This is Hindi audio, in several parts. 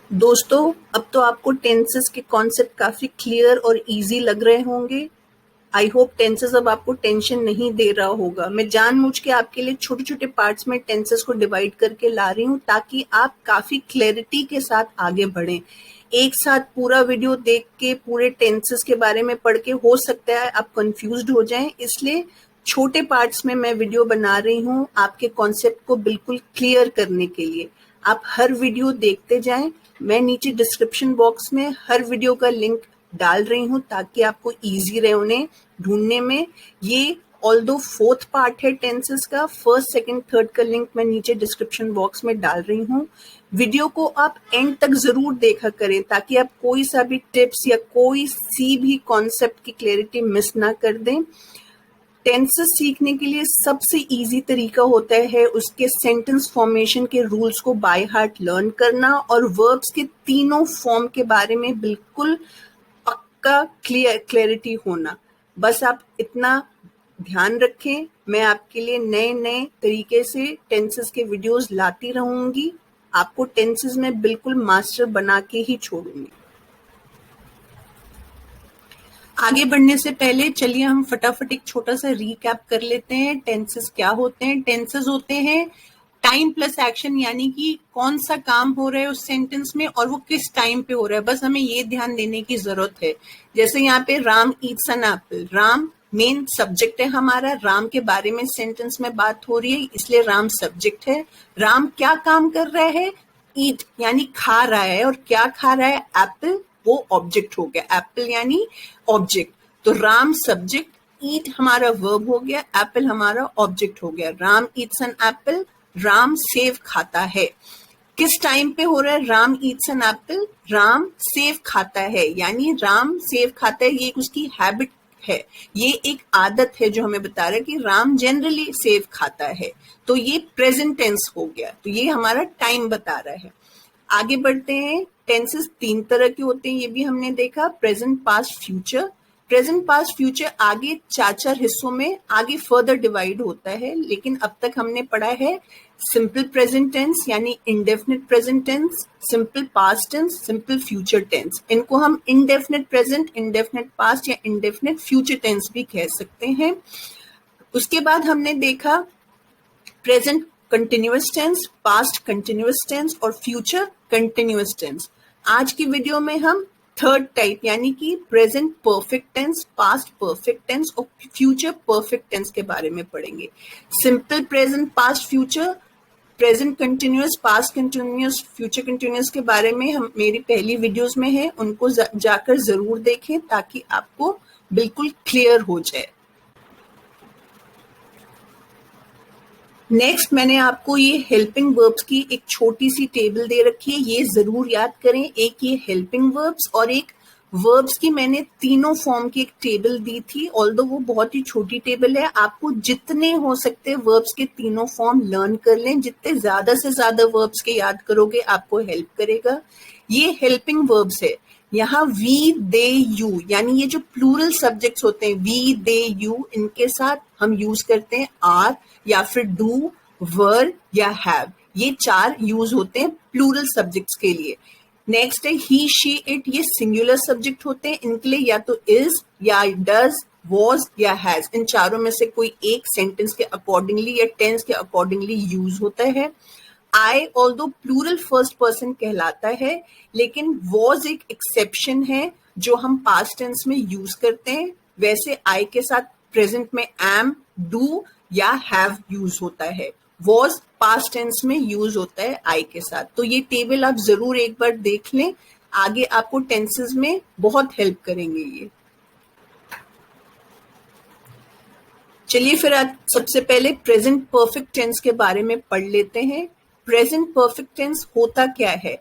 दोस्तों, अब तो आपको टेंसेस के कॉन्सेप्ट काफ़ी क्लियर और ईज़ी लग रहे होंगे। आई होप टेंसेस अब आपको टेंशन नहीं दे रहा होगा। मैं जानबूझ के आपके लिए छोटे-छोटे पार्ट्स में टेंसेस को डिवाइड करके ला रही हूँ ताकि आप काफ़ी क्लैरिटी के साथ आगे बढ़ें। एक साथ पूरा वीडियो देख के पूरे टेंसेस के बारे में पढ़ के हो सकता है आप कन्फ्यूज़्ड हो जाएँ, इसलिए छोटे पार्ट्स में मैं वीडियो बना रही हूँ आपके कॉन्सेप्ट को बिल्कुल क्लियर करने के लिए। आप हर वीडियो देखते जाएँ। मैं नीचे डिस्क्रिप्शन बॉक्स में हर वीडियो का लिंक डाल रही हूँ ताकि आपको ईज़ी रहे उन्हें ढूँढने में। ये ऑल्दो 4th पार्ट है टेंसेस का, 1st, 2nd, 3rd का लिंक मैं नीचे डिस्क्रिप्शन बॉक्स में डाल रही हूँ। वीडियो को आप एंड तक ज़रूर देखा करें ताकि आप कोई सा भी टिप्स या कोई सी भी कॉन्सेप्ट की क्लैरिटी मिस ना कर दें। टेंसेस सीखने के लिए सबसे इजी तरीका होता है उसके सेंटेंस फॉर्मेशन के रूल्स को बाय हार्ट लर्न करना और वर्ब्स के तीनों फॉर्म के बारे में बिल्कुल पक्का क्लैरिटी होना। बस आप इतना ध्यान रखें, मैं आपके लिए नए नए तरीके से टेंसेस के वीडियोस लाती रहूंगी। आपको टेंसेस में बिल्कुल मास्टर बना के ही छोड़ूंगी। आगे बढ़ने से पहले चलिए हम फटाफट एक छोटा सा रीकैप कर लेते हैं। टेंसेस क्या होते हैं? टेंसेस होते हैं टाइम प्लस एक्शन, यानी कि कौन सा काम हो रहा है उस सेंटेंस में और वो किस टाइम पे हो रहा है, बस हमें ये ध्यान देने की जरूरत है। जैसे यहाँ पे Ram eats an apple, Ram main subject है हमारा, राम के बारे में सेंटेंस में बात हो रही है इसलिए राम सब्जेक्ट है। राम क्या काम कर रहा है? ईट यानी खा रहा है, और क्या खा रहा है? एप्पल, वो ऑब्जेक्ट हो गया, एप्पल यानी ऑब्जेक्ट। तो राम सब्जेक्ट, ईट हमारा वर्ब हो गया, एप्पल हमारा ऑब्जेक्ट हो गया। Ram eats an apple, Ram सेव खाता है। किस टाइम पे हो रहा है? Ram eats an apple, Ram सेव खाता है, यानी राम सेव खाता है, ये उसकी हैबिट है, ये एक आदत है जो हमें बता रहा है कि राम जनरली सेव खाता है। तो ये प्रेजेंट टेंस हो गया, तो ये हमारा टाइम बता रहा है। आगे बढ़ते हैं। टेंसेस 3 तरह के होते हैं, ये भी हमने देखा, present, past, future. Present, past, future आगे 4 हिस्सों में आगे फर्दर डिवाइड होता है, लेकिन अब तक हमने पढ़ा है सिंपल प्रेजेंट टेंस यानी indefinite present tense, simple past tense, simple future tense. इनको हम इंडेफिनिट प्रेजेंट, इंडेफिनिट पास्ट या इंडेफिनिट फ्यूचर टेंस भी कह सकते हैं। उसके बाद हमने देखा present continuous tense, past continuous tense और फ्यूचर कंटिन्यूअस टेंस। आज की वीडियो में हम 3rd टाइप यानी कि present perfect tense, past perfect tense और फ्यूचर परफेक्ट टेंस के बारे में पढ़ेंगे। Simple present, past, future, present continuous, past continuous, future continuous के बारे में हम मेरी पहली वीडियोस में है, उनको जाकर जरूर देखें ताकि आपको बिल्कुल क्लियर हो जाए। नेक्स्ट मैंने आपको ये हेल्पिंग वर्ब्स की एक छोटी सी टेबल दे रखी है, ये जरूर याद करें। एक ये हेल्पिंग वर्ब्स और एक वर्ब्स की मैंने तीनों फॉर्म की एक टेबल दी थी, ऑल्दो वो बहुत ही छोटी टेबल है। आपको जितने हो सकते वर्ब्स के तीनों फॉर्म लर्न कर लें, जितने ज्यादा से ज्यादा वर्ब्स के याद करोगे आपको हेल्प करेगा। ये हेल्पिंग वर्ब्स है। यहाँ वी, दे, यू, यानी ये जो प्लूरल सब्जेक्ट्स होते हैं वी, दे, यू, इनके साथ हम यूज करते हैं आर या फिर डू, वर या हैव। ये 4 यूज होते हैं प्लूरल सब्जेक्ट्स के लिए। नेक्स्ट है ही, शी, इट, ये सिंगुलर सब्जेक्ट होते हैं, इनके लिए या तो इज या डज, वॉज या हैज, इन चारों में से कोई एक सेंटेंस के अकॉर्डिंगली या टेंस के अकॉर्डिंगली यूज होता है। आई ऑल्दो प्लूरल फर्स्ट पर्सन कहलाता है, लेकिन वॉज एक एक्सेप्शन है जो हम पास्ट टेंस में यूज करते हैं। वैसे आई के साथ प्रेजेंट में एम, डू या हैव यूज होता है। वॉज पास्ट टेंस में यूज होता है आई के साथ। तो ये टेबल आप जरूर एक बार देख लें, आगे आपको टेंसेस में बहुत हेल्प करेंगे ये। चलिए फिर आज सबसे पहले प्रेजेंट परफेक्ट टेंस के बारे में पढ़ लेते हैं। प्रेजेंट परफेक्ट टेंस होता क्या है?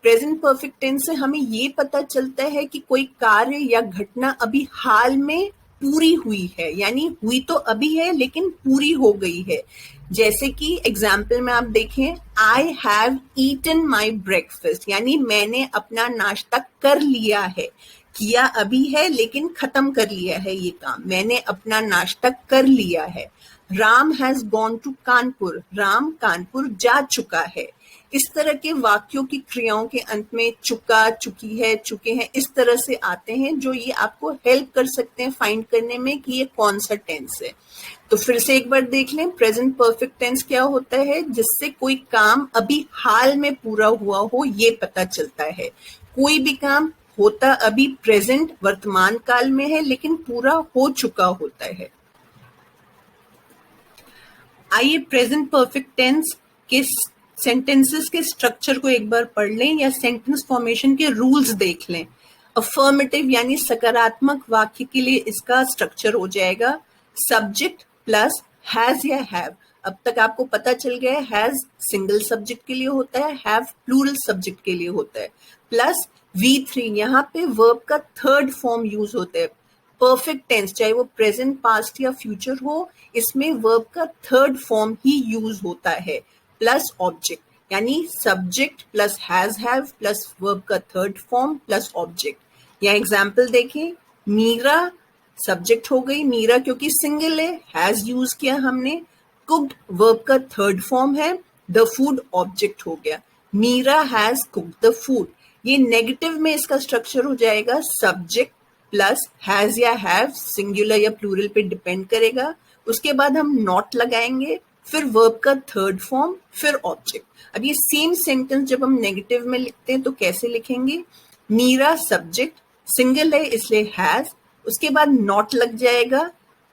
प्रेजेंट परफेक्ट टेंस से हमें ये पता चलता है कि कोई कार्य या घटना अभी हाल में पूरी हुई है, यानी हुई तो अभी है लेकिन पूरी हो गई है। जैसे कि एग्जाम्पल में आप देखें, I have eaten my breakfast, यानी मैंने अपना नाश्ता कर लिया है। किया अभी है लेकिन खत्म कर लिया है ये काम, मैंने अपना नाश्ता कर लिया है। Ram has gone to Kanpur, Ram Kanpur जा चुका है। इस तरह के वाक्यों की क्रियाओं के अंत में चुका, चुकी है, चुके हैं, इस तरह से आते हैं जो ये आपको हेल्प कर सकते हैं फाइंड करने में कि ये कौन सा टेंस है। तो फिर से एक बार देख लें, प्रेजेंट परफेक्ट टेंस क्या होता है? जिससे कोई काम अभी हाल में पूरा हुआ हो ये पता चलता है। कोई भी काम होता अभी प्रेजेंट वर्तमान काल में है लेकिन पूरा हो चुका होता है। आइए प्रेजेंट परफेक्ट टेंस के सेंटेंसेस के स्ट्रक्चर को एक बार पढ़ लें या सेंटेंस फॉर्मेशन के रूल्स देख लें। अफर्मेटिव यानी सकारात्मक वाक्य के लिए इसका स्ट्रक्चर हो जाएगा सब्जेक्ट प्लस हैज या हैव। अब तक आपको पता चल गया है हैज सिंगल सब्जेक्ट के लिए होता है, हैव प्लूरल सब्जेक्ट के लिए होता है, प्लस V3 यहाँ पे वर्ब का थर्ड फॉर्म यूज होता है। परफेक्ट टेंस चाहे वो प्रेजेंट, पास्ट या फ्यूचर हो, इसमें वर्ब का थर्ड फॉर्म ही यूज होता है, प्लस ऑब्जेक्ट यानी subject plus has have plus verb का थर्ड फॉर्म प्लस ऑब्जेक्ट। या एग्जाम्पल देखें, मीरा सब्जेक्ट हो गई, मीरा क्योंकि सिंगल है, हैज यूज किया हमने, कुक्ड वर्ब का थर्ड फॉर्म है, द फूड ऑब्जेक्ट हो गया, Meera has cooked the food. ये नेगेटिव में इसका स्ट्रक्चर हो जाएगा सब्जेक्ट प्लस हैज या हैव, सिंगुलर या प्लूरल पे डिपेंड करेगा, उसके बाद हम नॉट लगाएंगे, फिर वर्ब का थर्ड फॉर्म, फिर ऑब्जेक्ट। अब ये सेम सेंटेंस जब हम नेगेटिव में लिखते हैं तो कैसे लिखेंगे? मीरा सब्जेक्ट सिंगल है इसलिए हैज, उसके बाद नॉट लग जाएगा,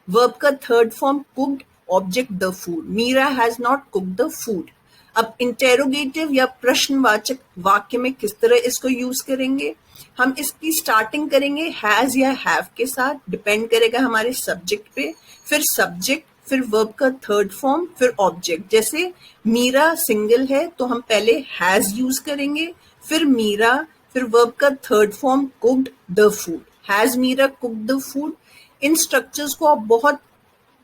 वर्ब का third form cooked, object the food, Meera has not cooked the food. अब इंटेरोगेटिव या प्रश्नवाचक वाक्य में किस तरह इसको यूज करेंगे? हम इसकी स्टार्टिंग करेंगे हैज या हैव के साथ, डिपेंड करेगा हमारे सब्जेक्ट पे, फिर सब्जेक्ट, फिर वर्ब का थर्ड फॉर्म, फिर ऑब्जेक्ट। जैसे मीरा सिंगल है तो हम पहले हैज यूज करेंगे, फिर मीरा, फिर वर्ब का third form cooked the food, has Meera cooked the food. इन स्ट्रक्चर्स को आप बहुत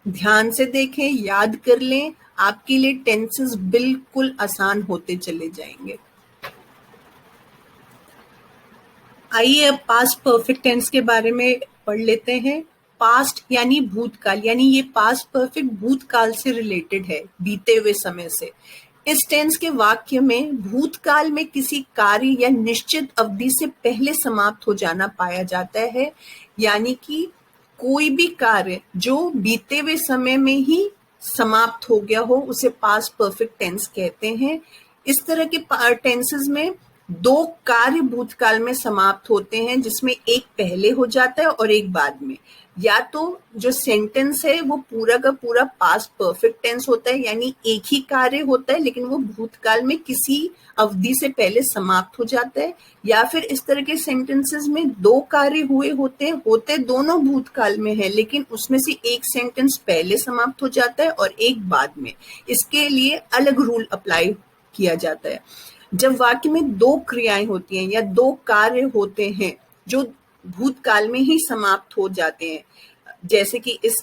ध्यान से देखें, याद कर लें, आपके लिए टेंसेस बिल्कुल आसान होते चले जाएंगे। आइए अब पास्ट परफेक्ट टेंस के बारे में पढ़ लेते हैं। पास्ट यानी भूतकाल, यानी ये पास्ट परफेक्ट भूतकाल से रिलेटेड है, बीते हुए समय से। इस टेंस के वाक्य में भूतकाल में किसी कार्य या निश्चित अवधि से पहले समाप्त हो जाना पाया जाता है, यानी कि कोई भी कार्य जो बीते हुए समय में ही समाप्त हो गया हो उसे पास्ट परफेक्ट टेंस कहते हैं। इस तरह के टेंसेस में दो कार्य भूतकाल में समाप्त होते हैं, जिसमें एक पहले हो जाता है और एक बाद में। या तो जो सेंटेंस है वो पूरा का पूरा पास्ट परफेक्ट टेंस होता है, यानी एक ही कार्य होता है लेकिन वो भूतकाल में किसी अवधि से पहले समाप्त हो जाता है, या फिर इस तरह के सेंटेंसेस में दो कार्य हुए होते दोनों भूतकाल में है लेकिन उसमें से एक सेंटेंस पहले समाप्त हो जाता है और एक बाद में। इसके लिए अलग रूल अप्लाई किया जाता है। जब वाक्य में दो क्रियाएं होती हैं या दो कार्य होते हैं जो भूतकाल में ही समाप्त हो जाते हैं, जैसे कि इस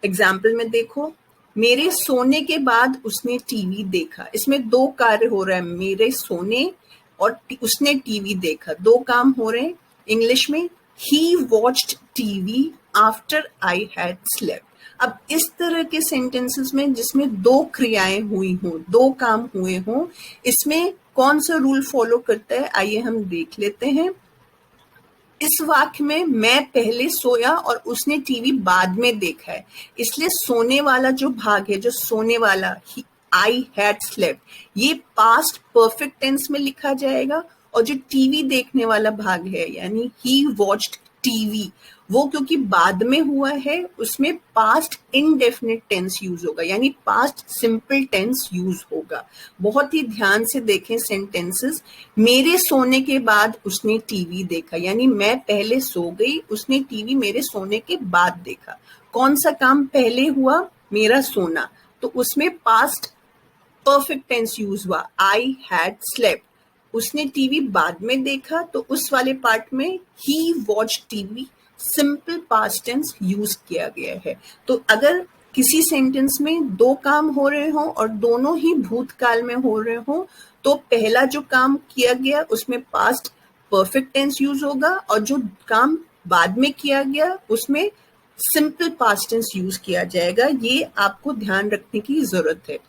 एग्जाम्पल में देखो, मेरे सोने के बाद उसने टीवी देखा। इसमें दो कार्य हो रहा है, मेरे सोने और उसने टीवी देखा, दो काम हो रहे हैं। इंग्लिश में ही watched TV after I had slept. अब इस तरह के सेंटेंसेस में जिसमें दो क्रियाएं हुई हों, दो काम हुए हों, इसमें कौन सा रूल फॉलो करता है आइए हम देख लेते हैं। इस वाक्य में मैं पहले सोया और उसने टीवी बाद में देखा है, इसलिए सोने वाला जो भाग है, जो सोने वाला आई हैड स्लेप्ट, ये पास्ट परफेक्ट टेंस में लिखा जाएगा। और जो टीवी देखने वाला भाग है यानी ही वॉच्ड टीवी, वो क्योंकि बाद में हुआ है उसमें पास्ट इनडेफिनिट टेंस यूज होगा, यानी पास्ट सिंपल टेंस यूज होगा। बहुत ही ध्यान से देखें सेंटेंसेस। मेरे सोने के बाद उसने टीवी देखा, यानी मैं पहले सो गई, उसने टीवी मेरे सोने के बाद देखा। कौन सा काम पहले हुआ? मेरा सोना, तो उसमें पास्ट परफेक्ट टेंस यूज हुआ, आई हैड स्लेप्ट। उसने टीवी बाद में देखा, तो उस वाले पार्ट में ही watch TV simple past tense use किया गया है। तो अगर किसी सेंटेंस में दो काम हो रहे हों और दोनों ही भूतकाल में हो रहे हों, तो पहला जो काम किया गया उसमें पास्ट परफेक्ट टेंस यूज होगा और जो काम बाद में किया गया उसमें सिंपल पास्ट टेंस यूज किया जाएगा। ये आपको ध्यान रखने की जरूरत है।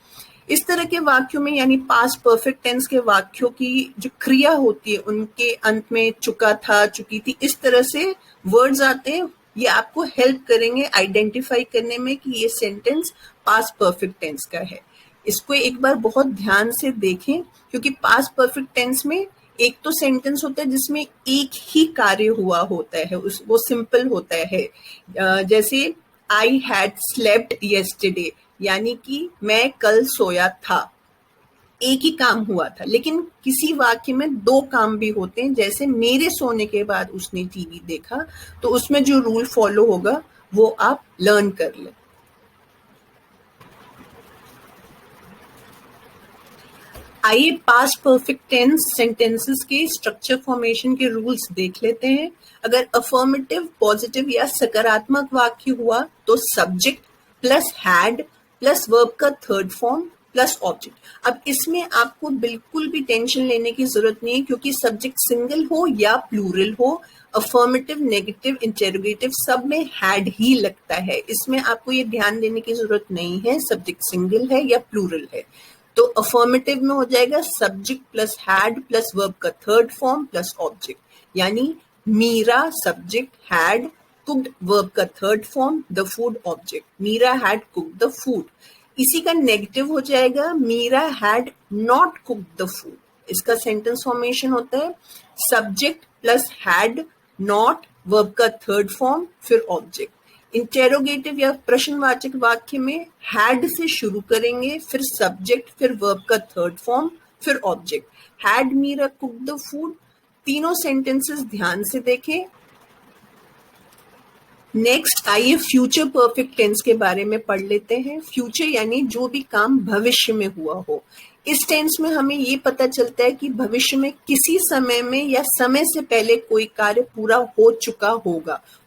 इस तरह के वाक्यों में यानी पास्ट परफेक्ट टेंस के वाक्यों की जो क्रिया होती है उनके अंत में चुका था, चुकी थी, इस तरह से वर्ड्स आते हैं। ये आपको हेल्प करेंगे आइडेंटिफाई करने में कि ये सेंटेंस पास्ट परफेक्ट टेंस का है। इसको एक बार बहुत ध्यान से देखें, क्योंकि पास्ट परफेक्ट टेंस में एक तो सेंटेंस होता है जिसमें एक ही कार्य हुआ होता है, वो सिंपल होता है। जैसे आई हैड स्लेप्ट येस्टरडे, यानी कि मैं कल सोया था, एक ही काम हुआ था। लेकिन किसी वाक्य में दो काम भी होते हैं, जैसे मेरे सोने के बाद उसने टीवी देखा, तो उसमें जो रूल फॉलो होगा वो आप लर्न कर लें। आइए पास्ट परफेक्ट टेंस सेंटेंसेस के स्ट्रक्चर फॉर्मेशन के रूल्स देख लेते हैं। अगर अफर्मेटिव, पॉजिटिव या सकारात्मक वाक्य हुआ तो subject plus had plus verb का थर्ड फॉर्म प्लस ऑब्जेक्ट। अब इसमें आपको बिल्कुल भी टेंशन लेने की जरूरत नहीं है, क्योंकि सब्जेक्ट सिंगल हो या प्लूरल हो, अफर्मेटिव, नेगेटिव, इंटेरोगेटिव सब में हैड ही लगता है। इसमें आपको ये ध्यान देने की जरूरत नहीं है सब्जेक्ट सिंगल है या प्लूरल है। तो अफर्मेटिव में हो जाएगा subject plus had plus verb का थर्ड फॉर्म प्लस ऑब्जेक्ट, यानी Meera subject, had cooked verb का third form, the food object, Meera had cooked the food. इसी का नेगेटिव हो जाएगा Meera had not cooked the food. इसका सेंटेंस फॉर्मेशन होता है subject plus had not verb का थर्ड फॉर्म फिर ऑब्जेक्ट। इंटेरोगेटिव या प्रश्नवाचक वाक्य में हैड से शुरू करेंगे, फिर सब्जेक्ट, फिर वर्ब का थर्ड फॉर्म, फिर object. Had Meera cook the food. तीनों सेंटेंसेस ध्यान से देखें। नेक्स्ट आइए फ्यूचर परफेक्ट टेंस के बारे में पढ़ लेते हैं। फ्यूचर यानी जो भी काम भविष्य में हुआ हो। इस टेंस में हमें ये पता चलता है कि भविष्य में किसी समय में या समय से पहले कोई कार्य पूरा हो चुका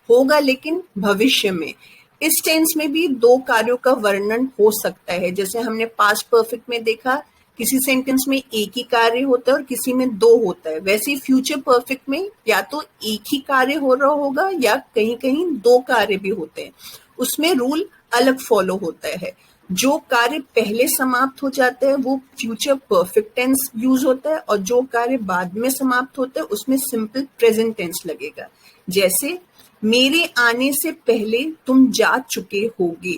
होगा लेकिन भविष्य में। इस टेंस में भी दो कार्यों का वर्णन हो सकता है, जैसे हमने पास्ट परफेक्ट में देखा किसी सेंटेंस में एक ही कार्य होता है और किसी में दो होता है। वैसे फ्यूचर परफेक्ट में या तो एक ही कार्य हो रहा होगा या कहीं कहीं दो कार्य भी होते हैं। उसमें रूल अलग फॉलो होता है। जो कार्य पहले समाप्त हो जाता है वो फ्यूचर परफेक्ट टेंस यूज होता है, और जो कार्य बाद में समाप्त होता है उसमें सिंपल प्रेजेंट टेंस लगेगा। जैसे मेरे आने से पहले तुम जा चुके होगे।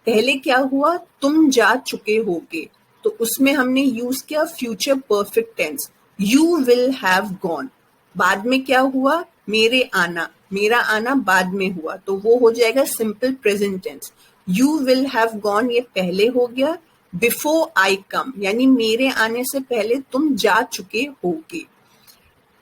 पहले क्या हुआ, तुम जा चुके होगे, तो उसमें हमने यूज किया future perfect tense, you will have gone. बाद में क्या हुआ, मेरा आना बाद में हुआ, तो वो हो जाएगा simple present tense. You will have gone ये पहले हो गया। बिफोर आई कम यानी मेरे आने से पहले तुम जा चुके होगे।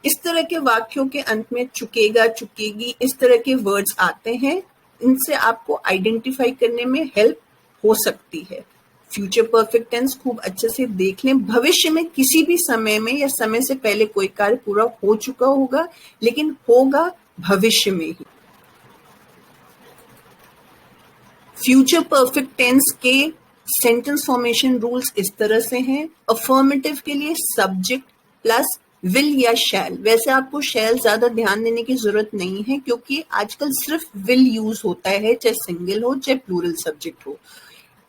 इस तरह के वाक्यों के अंत में चुकेगा, चुकेगी, इस तरह के वर्ड्स आते हैं। इनसे आपको आइडेंटिफाई करने में हेल्प हो सकती है। फ्यूचर परफेक्ट टेंस खूब अच्छे से देख लें। भविष्य में किसी भी समय में या समय से पहले कोई कार्य पूरा हो चुका होगा, लेकिन होगा भविष्य में ही। फ्यूचर परफेक्ट टेंस के सेंटेंस फॉर्मेशन रूल्स इस तरह से हैं। अफर्मेटिव के लिए सब्जेक्ट प्लस विल या शैल। वैसे आपको शैल ज्यादा ध्यान देने की जरूरत नहीं है, क्योंकि आजकल सिर्फ विल यूज होता है, चाहे सिंगल हो चाहे प्लूरल सब्जेक्ट हो।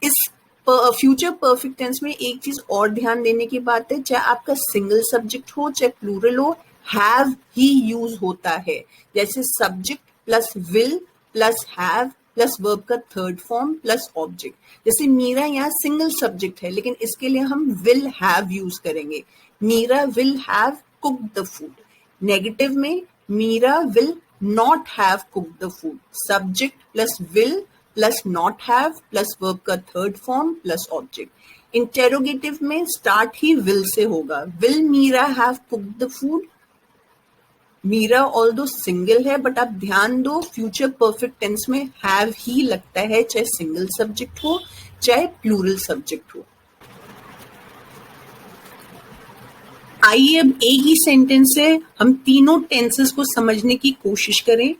इस फ्यूचर परफेक्ट टेंस में एक चीज और ध्यान देने की बात है, चाहे आपका सिंगल सब्जेक्ट हो चाहे प्लूरल हो, हैव ही यूज होता है। जैसे subject plus will plus have plus verb का थर्ड फॉर्म प्लस ऑब्जेक्ट। जैसे मीरा यहाँ सिंगल सब्जेक्ट है, लेकिन इसके लिए हम विल हैव यूज करेंगे। Meera will have cooked the food. Negative में Meera will not have cooked the food. Subject plus will plus not have plus verb का third form plus object. Interrogative में स्टार्ट ही विल से होगा। Will Meera have cooked the food. Meera although single है, बट आप ध्यान दो फ्यूचर परफेक्ट टेंस में हैव ही लगता है, चाहे सिंगल सब्जेक्ट हो चाहे प्लूरल सब्जेक्ट हो। आइए अब एक ही सेंटेंस से हम तीनों टेंसेस को समझने की कोशिश करें।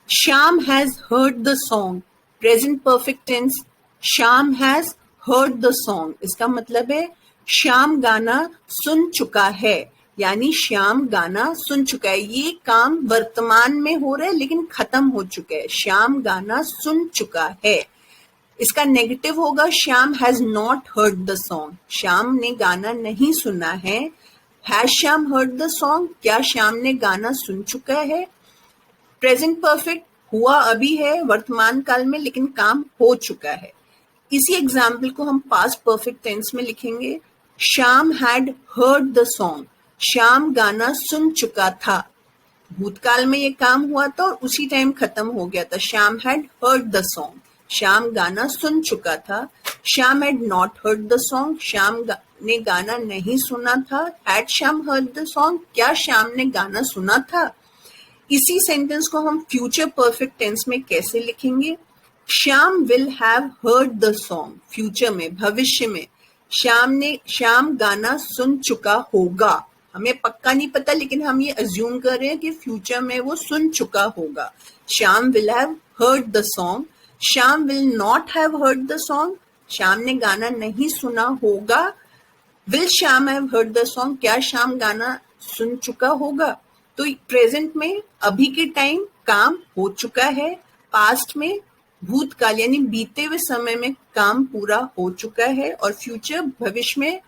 Shyam has heard the song. Present perfect tense, Shyam has heard the song. इसका मतलब है श्याम गाना सुन चुका है, यानी श्याम गाना सुन चुका है। ये काम वर्तमान में हो रहा है लेकिन खत्म हो चुका है। श्याम गाना सुन चुका है। इसका नेगेटिव होगा Shyam has not heard the song, Shyam ने गाना नहीं सुना है। Has Shyam heard the song, क्या श्याम ने गाना सुन चुका है। प्रेजेंट परफेक्ट, हुआ अभी है वर्तमान काल में लेकिन काम हो चुका है। इसी एग्जाम्पल को हम पास्ट परफेक्ट टेंस में लिखेंगे। Shyam had heard the song, Shyam गाना सुन चुका था। भूतकाल में ये काम हुआ था और उसी टाइम खत्म हो गया था। Shyam had heard the song, Shyam गाना सुन चुका था। Shyam had not heard the song, Shyam ने गाना नहीं सुना था। Had Shyam heard the song, क्या श्याम ने गाना सुना था। इसी सेंटेंस को हम फ्यूचर परफेक्ट टेंस में कैसे लिखेंगे। Shyam will have heard the song, future में, भविष्य में। श्याम गाना सुन चुका होगा, हमें पक्का नहीं पता लेकिन हम ये अज्यूम कर रहे हैं कि फ्यूचर में वो सुन चुका होगा। Shyam will have heard the song. Shyam will not have heard the song, Shyam ने गाना नहीं सुना होगा। Will Shyam have heard the song, क्या श्याम गाना सुन चुका होगा। तो प्रेजेंट में अभी के टाइम काम हो चुका है, पास्ट में भूतकाल यानी बीते हुए समय में काम पूरा हो चुका है, और फ्यूचर भविष्य में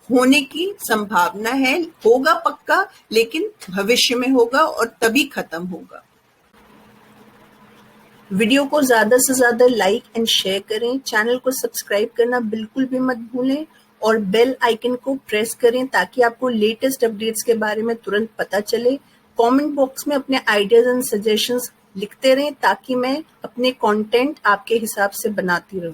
होने की संभावना है, होगा पक्का लेकिन भविष्य में होगा और तभी खत्म होगा। वीडियो को ज्यादा से ज्यादा लाइक एंड शेयर करें, चैनल को सब्सक्राइब करना बिल्कुल भी मत भूलें और बेल आइकन को प्रेस करें ताकि आपको लेटेस्ट अपडेट्स के बारे में तुरंत पता चले। कमेंट बॉक्स में अपने आइडियाज एंड सजेशंस लिखते रहें ताकि मैं अपने कंटेंट आपके हिसाब से बनाती रहूं।